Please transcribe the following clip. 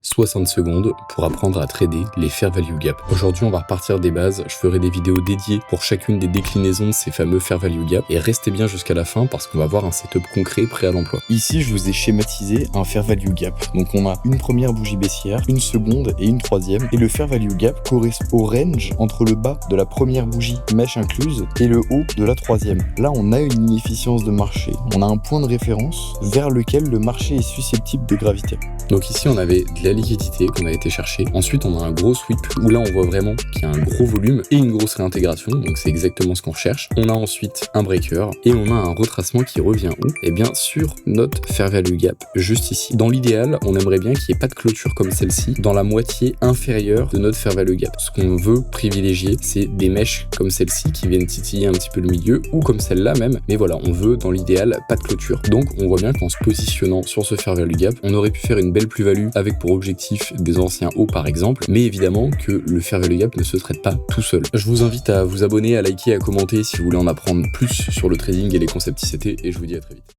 60 secondes pour apprendre à trader les fair value gap. Aujourd'hui, on va repartir des bases. Je ferai des vidéos dédiées pour chacune des déclinaisons de ces fameux fair value gap. Et restez bien jusqu'à la fin parce qu'on va voir un setup concret prêt à l'emploi. Ici, je vous ai schématisé un fair value gap. Donc, on a une première bougie baissière, une seconde et une troisième. Et le fair value gap correspond au range entre le bas de la première bougie, mèche incluse, et le haut de la troisième. Là, on a une inefficience de marché. On a un point de référence vers lequel le marché est susceptible de graviter. Donc ici, on avait de la liquidité qu'on a été chercher. Ensuite, on a un gros sweep où là, on voit vraiment qu'il y a un gros volume et une grosse réintégration. Donc c'est exactement ce qu'on recherche. On a ensuite un breaker et on a un retracement qui revient où? Eh bien, sur notre fair value gap, juste ici. Dans l'idéal, on aimerait bien qu'il n'y ait pas de clôture comme celle-ci dans la moitié inférieure de notre fair value gap. Ce qu'on veut privilégier, c'est des mèches comme celle-ci qui viennent titiller un petit peu le milieu ou comme celle-là même. Mais voilà, on veut dans l'idéal pas de clôture. Donc on voit bien qu'en se positionnant sur ce fair value gap, on aurait pu faire une belle plus-value avec pour objectif des anciens hauts par exemple, mais évidemment que le fair value gap ne se traite pas tout seul. Je vous invite à vous abonner, à liker, à commenter si vous voulez en apprendre plus sur le trading et les concepts ICT et je vous dis à très vite.